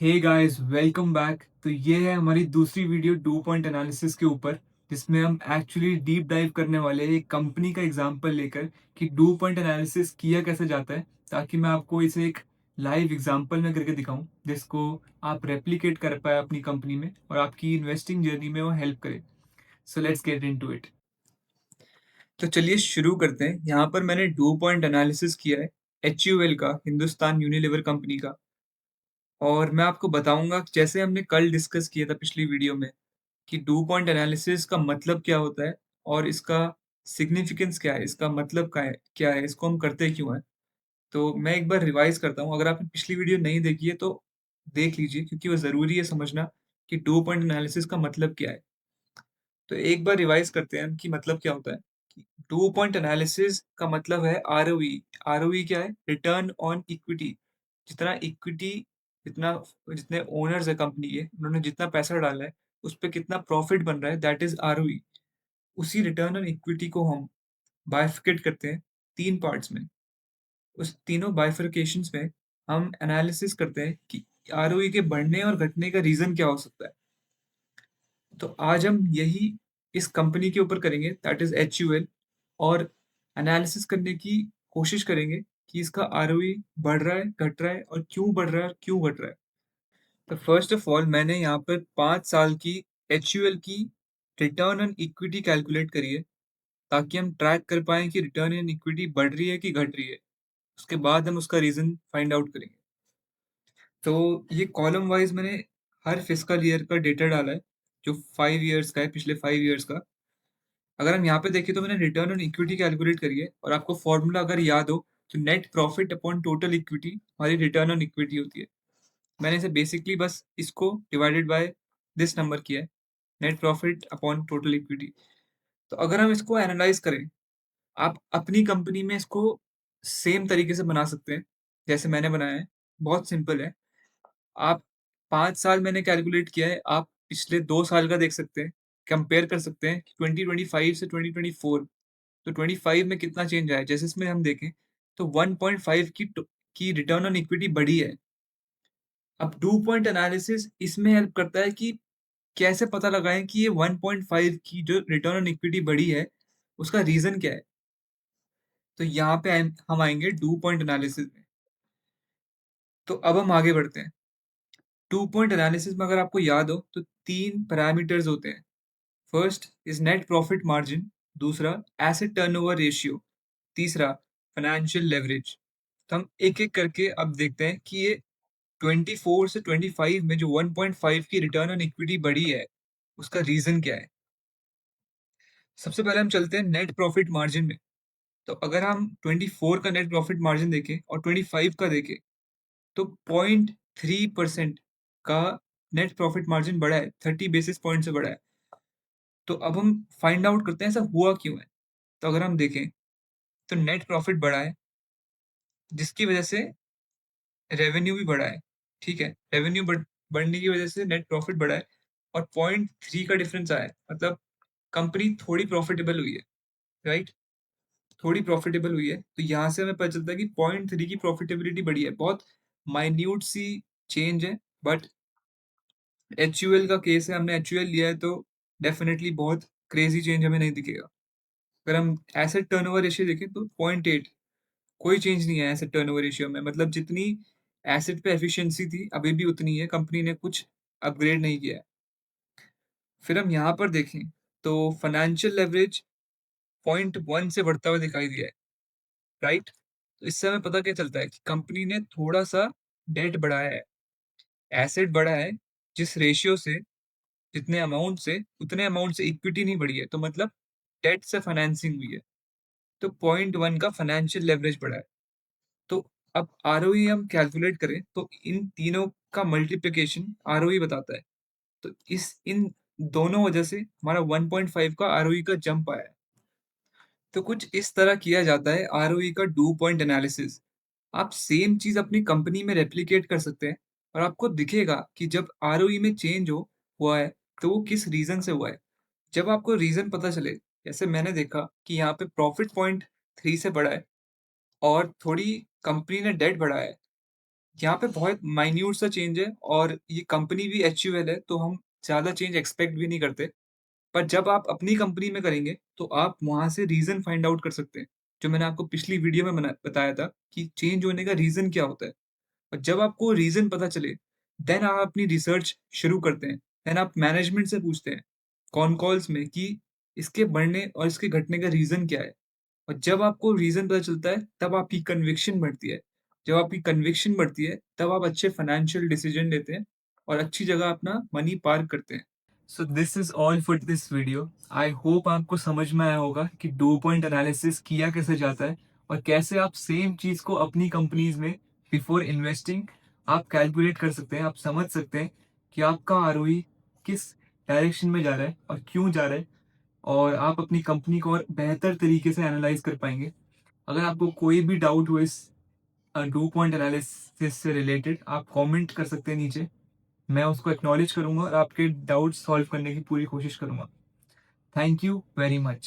Hey guys welcome back. तो ये है हमारी दूसरी वीडियो डू पॉइंट एनालिसिस के ऊपर, जिसमें हम एक्चुअली डीप डाइव करने वाले हैं एक कंपनी का एग्जांपल लेकर कि डू पॉइंट एनालिसिस किया कैसे जाता है, ताकि मैं आपको इसे एक लाइव एग्जांपल में करके दिखाऊं जिसको आप रेप्लिकेट कर पाए अपनी कंपनी में और आपकी इन्वेस्टिंग जर्नी में वो हेल्प करे। So let's get into it. तो चलिए शुरू करते हैं। यहाँ पर मैंने डू पॉइंट एनालिसिस किया है HUL का, हिंदुस्तान यूनिलीवर कंपनी का। और मैं आपको बताऊंगा कि जैसे हमने कल डिस्कस किया था पिछली वीडियो में कि डू पॉइंट एनालिसिस का मतलब क्या होता है और इसका सिग्निफिकेंस क्या है, इसका मतलब क्या है, इसको हम करते क्यों हैं। तो मैं एक बार रिवाइज करता हूँ। अगर आपने पिछली वीडियो नहीं देखी है तो देख लीजिए, क्योंकि वो ज़रूरी है समझना कि डू पॉइंट एनालिसिस का मतलब क्या है। तो एक बार रिवाइज करते हैं कि मतलब क्या होता है। कि टू पॉइंट एनालिसिस का मतलब है आरओई। आरओई क्या है? Return on equity. जितना इक्विटी, जितना जितने ओनर्स है कंपनी के, उन्होंने जितना पैसा डाला है उस पे कितना प्रॉफिट बन रहा है, दैट इज आरओई। उसी रिटर्न ऑन इक्विटी को हम बाइफिकेट करते हैं तीन पार्ट्स में। उस तीनों बाइफिकेशंस में हम एनालिसिस करते हैं कि आरओई के बढ़ने और घटने का रीजन क्या हो सकता है। तो आज हम यही इस कंपनी के ऊपर करेंगे, दैट इज HUL। और एनालिसिस करने की कोशिश करेंगे कि इसका आरओई बढ़ रहा है, घट रहा है, और क्यों बढ़ रहा है और क्यों घट रहा है। तो फर्स्ट ऑफ ऑल मैंने यहाँ पर 5 साल की HUL की रिटर्न ऑन इक्विटी कैलकुलेट करी है, ताकि हम ट्रैक कर पाएं कि रिटर्न ऑन इक्विटी बढ़ रही है कि घट रही है। उसके बाद हम उसका रीजन फाइंड आउट करेंगे। तो ये कॉलम वाइज मैंने हर फिस्कल ईयर का डेटा डाला है, जो 5 ईयर्स का है, पिछले 5 ईयर्स का। अगर हम यहाँ पे देखें तो मैंने रिटर्न ऑन इक्विटी कैलकुलेट करी है, और आपको फॉर्मूला अगर याद हो तो net profit upon total equity हमारी रिटर्न ऑन इक्विटी होती है। मैंने इसे बेसिकली बस इसको डिवाइडेड बाय दिस नंबर किया है, net profit upon total equity. तो अगर हम इसको एनालाइज करें, आप अपनी कंपनी में इसको सेम तरीके से बना सकते हैं जैसे मैंने बनाया है। बहुत सिंपल है। आप 5 साल मैंने कैलकुलेट किया है, आप पिछले 2 साल का देख सकते हैं, कंपेयर कर सकते हैं कि 2025 से 2024, तो 25 में कितना चेंज आया है। जैसे इसमें हम देखें तो 1.5 की रिटर्न ऑन इक्विटी बढ़ी है। अब डू पॉइंट एनालिसिस इसमें हेल्प करता है कि कैसे पता लगाएं कि ये 1.5 की जो रिटर्न ऑन इक्विटी बढ़ी है, उसका रीजन क्या है। तो यहाँ पे हम आएंगे डू पॉइंट एनालिसिस में। तो अब हम आगे बढ़ते हैं। टू पॉइंट एनालिसिस में अगर आपको याद हो तो तीन पैरामीटर्स होते हैं। First is net profit margin, दूसरा एसेट टर्नओवर रेशियो, तीसरा फाइनेंशियल लेवरेज। तो हम एक एक करके अब देखते हैं कि ये 24 से 25 में जो 1.5 की रिटर्न ऑन इक्विटी बढ़ी है, उसका रीजन क्या है। सबसे पहले हम चलते हैं नेट प्रॉफिट मार्जिन में। तो अगर हम 24 का नेट प्रॉफिट मार्जिन देखें और 25 का देखें, तो 0.3% का नेट प्रॉफिट मार्जिन बढ़ा है, 30 बेसिस पॉइंट से बढ़ा है। तो अब हम फाइंड आउट करते हैं ऐसा हुआ क्यों है। तो अगर हम देखें तो नेट प्रॉफिट बढ़ा है, जिसकी वजह से रेवेन्यू भी बढ़ा है। ठीक है, रेवेन्यू बढ़ने की वजह से नेट प्रॉफिट बढ़ा है, और 0.3 का डिफरेंस आया है, मतलब कंपनी थोड़ी प्रॉफिटेबल हुई है। राइट, थोड़ी प्रॉफिटेबल हुई है। तो यहाँ से हमें पता चलता है कि 0.3 की प्रॉफिटेबिलिटी बढ़ी है। बहुत माइन्यूट सी चेंज है, बट HUL का केस है, हमने HUL लिया है, तो डेफिनेटली बहुत क्रेजी चेंज हमें नहीं दिखेगा। अगर हम एसेट टर्नओवर रेशियो देखें तो 0.8, कोई चेंज नहीं है एसेट टर्नओवर रेशियो में। मतलब जितनी एसेट पे एफिशिएंसी थी अभी भी उतनी है, कंपनी ने कुछ अपग्रेड नहीं किया है। फिर हम यहाँ पर देखें तो फाइनेंशियल लेवरेज 0.1 से बढ़ता हुआ दिखाई दिया है। राइट, तो इससे हमें पता क्या चलता है कि कंपनी ने थोड़ा सा डेट बढ़ाया है, एसेट बढ़ा है। जिस रेशियो से, जितने अमाउंट से, उतने अमाउंट से इक्विटी नहीं बढ़ी है, तो मतलब डेट से फाइनेंसिंग हुई है। तो 0.1 का फाइनेंशियल लेवरेज बढ़ा है। तो अब आरओई हम कैलकुलेट करें तो इन तीनों का मल्टीप्लिकेशन आरओई बताता है। तो इस इन दोनों वजह से हमारा 1.5 का आरओई का जंप आया है। तो कुछ इस तरह किया जाता है आरओई का डू पॉइंट एनालिसिस। आप सेम चीज अपनी कंपनी में रेप्लिकेट कर सकते हैं, और आपको दिखेगा कि जब आरओई में चेंज हो हुआ है तो वो किस रीजन से हुआ है। जब आपको रीजन पता चले, जैसे मैंने देखा कि यहाँ पे प्रॉफिट 0.3 से बढ़ा है और थोड़ी कंपनी ने डेट बढ़ाया है, यहाँ पे बहुत माइन्यूट सा चेंज है और ये कंपनी भी एचयूएल है, तो हम ज़्यादा चेंज एक्सपेक्ट भी नहीं करते। पर जब आप अपनी कंपनी में करेंगे, तो आप वहाँ से रीज़न फाइंड आउट कर सकते हैं। जो मैंने आपको पिछली वीडियो में बताया था कि चेंज होने का रीज़न क्या होता है। और जब आपको रीज़न पता चले, देन आप अपनी रिसर्च शुरू करते हैं। देन आप मैनेजमेंट से पूछते हैं, कॉन कॉल्स में कि इसके बढ़ने और इसके घटने का रीज़न क्या है? और जब आपको रीज़न पता चलता है, तब आपकी कन्विक्शन बढ़ती है। जब आपकी कन्विक्शन बढ़ती है, तब आप अच्छे फाइनेंशियल डिसीज़न लेते हैं और अच्छी जगह अपना मनी पार्क करते हैं। So this is all for this video. I hope आपको समझ में आया होगा कि 2 पॉइंट एनालिसिस किया कैसे जाता है और कैसे आप सेम चीज़ को अपनी कंपनीज़ में बिफोर इन्वेस्टिंग आप कैलकुलेट कर सकते हैं। आप समझ सकते हैं कि आपका आरओई किस डायरेक्शन में जा रहा है और क्यों जा रहा है, और आप अपनी कंपनी को और बेहतर तरीके से एनालाइज़ कर पाएँगे। अगर आपको कोई भी डाउट हो इस 2 पॉइंट एनालिसिस से रिलेटेड, आप कमेंट कर सकते हैं नीचे। मैं उसको एक्नॉलेज करूँगा और आपके डाउट्स सॉल्व करने की पूरी कोशिश करूँगा। Thank you very much.